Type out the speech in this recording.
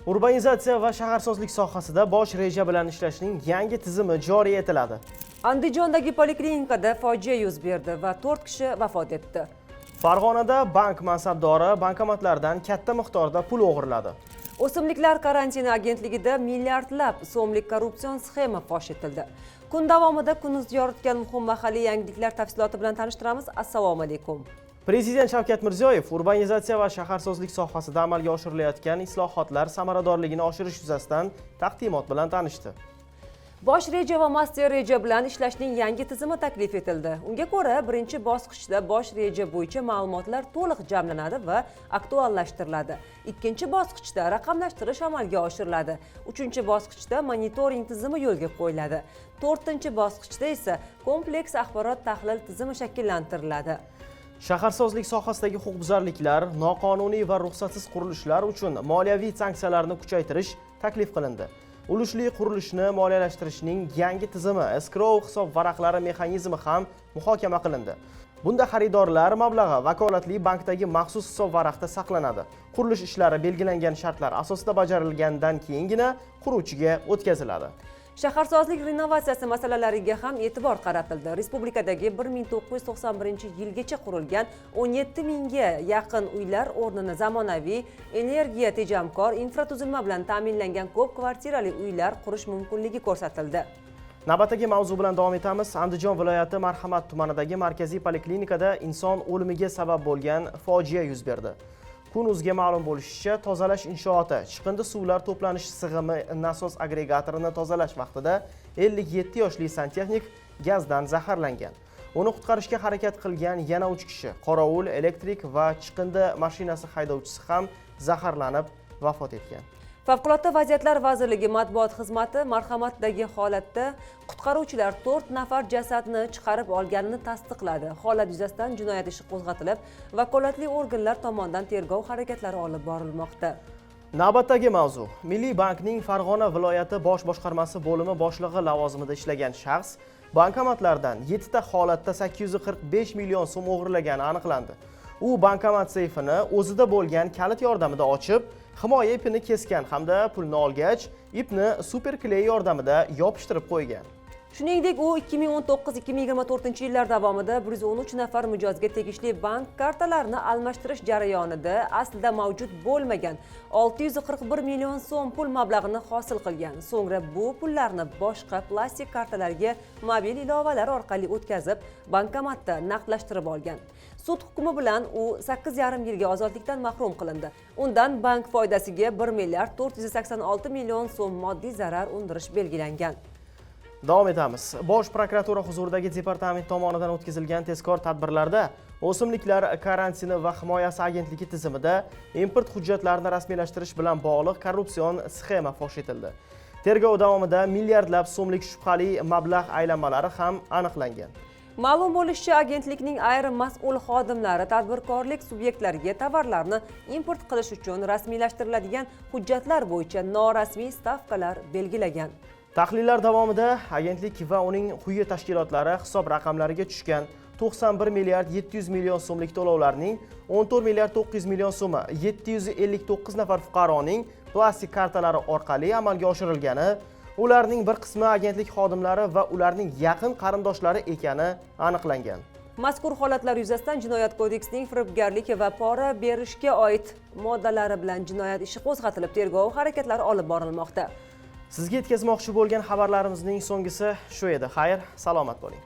Urbanizatsiya va shaharsozlik sohasida bosh reja bilan ishlashning yangi tizimi joriy etiladi. Andijondagi poliklinikada fojia yuz berdi va 4 kishi vafot etdi. Farg'onada bank mansabdori bankomatlardan katta miqdorda pul o'g'irladi. O'simliklar karantini agentligida milliardlab so'mlik korrupsion sxema fosh etildi. Kun davomida kunuz yoritgan muhim mahalliy yangiliklar tafsiloti bilan tanishtiramiz. Assalomu alaykum. Prezident Shavkat Mirziyoyev urbanizatsiya va shaharsozlik sohasida amalga oshirilayotgan islohotlar samaradorligini oshirish yuzasidan taqdimot bilan tanishdi. Bosh reja va master reja bilan ishlashning yangi tizimi taklif etildi. Unga ko'ra, birinchi bosqichda bosh reja bo'yicha ma'lumotlar to'liq jamlanadi va aktuallashtiriladi. Ikkinchi bosqichda raqamlashtirish amalga oshiriladi. Uchinchi bosqichda monitoring tizimi yo'lga qo'yiladi. To'rtinchi bosqichda esa kompleks axborot tahlil tizimi shakllantiriladi. Shaharsozlik sohasidagi huquqbuzarliklar, noqonuniy va ruxsatsiz qurilishlar uchun moliyaviy sanksiyalarni kuchaytirish taklif qilindi. Ulushli qurilishni moliyalashtirishning yangi tizimi, escrow hisob varaqlari mexanizmi ham muhokama qilindi. Bunda xaridorlar mablag'i vakolatli bankdagi maxsus hisob varaqda saqlanadi. Qurilish ishlari belgilangan shartlar asosida bajarilgandan keyingina quruvchiga o'tkaziladi. Shaharsozlik renovatsiyasi masalalariga ham e'tibor qaratildi. Respublikadagi 1991-yilgacha qurilgan 17 mingga yaqin uylar o'rnini zamonaviy, energiya tejamkor infratuzilma bilan ta'minlangan ko'p kvartirali uylar qurish mumkinligi ko'rsatildi. Navbatdagi mavzu bilan davom etamiz. Andijon viloyati Marhamat tumanidagi markaziy poliklinikada inson o'limiga sabab bo'lgan fojia yuz berdi. Kun.uzga ma'lum bo'lishicha, tozalash inshooti chiqindi suvlar to'planish sig'imi nasos agregatorini tozalash vaqtida 57 yoshli santexnik gazdan zaharlangan. Uni qutqarishga harakat qilgan yana 3 kishi, qorovul, elektrik va chiqindi mashinasi haydovchisi ham zaharlanib vafot etgan. Favqulodda vaziyatlar vazirligi matbuot xizmati Marhamatdagi holatda qutqaruvchilar 4 nafar jasadni chiqarib olganini tasdiqladi. Holat yuzasidan jinoyat ishi qo'zg'atilib, vakolatli organlar tomonidan tergov harakatlari olib borilmoqda. Navbatdagi mavzu. Milliy bankning Farg'ona viloyati bosh boshqarmasi bo'limi boshlig'i lavozimida ishlagan shaxs bankomatlardan 7 ta holatda 845 million so'm o'g'irlagani aniqlandi. U bankomat seyfini o'zida bo'lgan kalit yordamida ochib, himoya ipini kesgan hamda pulni olgach, ipni superkley yordamida yopishtirib qo'ygan. Shuningdek, u 2019-2024 yillar davomida 113 nafar mijozga tegishli bank kartalarini almashtirish jarayonida aslida mavjud bo'lmagan 641 million so'm pul mablag'ini hosil qilgan. So'ngra bu pullarni boshqa plastik kartalarga mobil ilovalar orqali o'tkazib, bankomatda naqdlashtirib olgan. Sud hukmi bilan u 8,5 yilga ozodlikdan mahrum qilindi. Undan bank foydasiga 1 milliard 486 million so'm moddiy zarar undirish belgilangan. Davom etamiz. Bosh prokuratura huzuridagi departament tomonidan o'tkazilgan tezkor tadbirlarda o'simliklar karantini va himoyasi agentligi tizimida import hujjatlarini rasmiylashtirish bilan bog'liq korrupsion sxema fosh etildi. Tergov davomida milliardlab so'mlik shubhali mablag' aylanmalari ham aniqlangan. Ma'lum bo'lishicha, agentlikning ayrim mas'ul xodimlari tadbirkorlik subyektlariga tovarlarni import qilish uchun rasmiylashtiriladigan hujjatlar bo'yicha norasmiy stavkalar belgilagan. Tahlillar davomida agentlik va uning quyi tashkilotlari hisob raqamlariga tushgan 91 milliard 700 million so'mlik to'lovlarning 14 milliard 900 million so'mi 759 nafar fuqaroning plastik kartalari orqali amalga oshirilgani, ularning bir qismi agentlik xodimlari va ularning yaqin qarindoshlari ekani aniqlangan. Mazkur holatlar yuzasidan Jinoyat kodeksining firibgarlik va pora berishga oid moddalari bilan jinoyat ishi qo'zg'atilib, tergov harakatlari olib borilmoqda. Sizga yetkazmoqchi bo'lgan xabarlarimizning so'nggisi shu edi. Xayr, salomat bo'ling.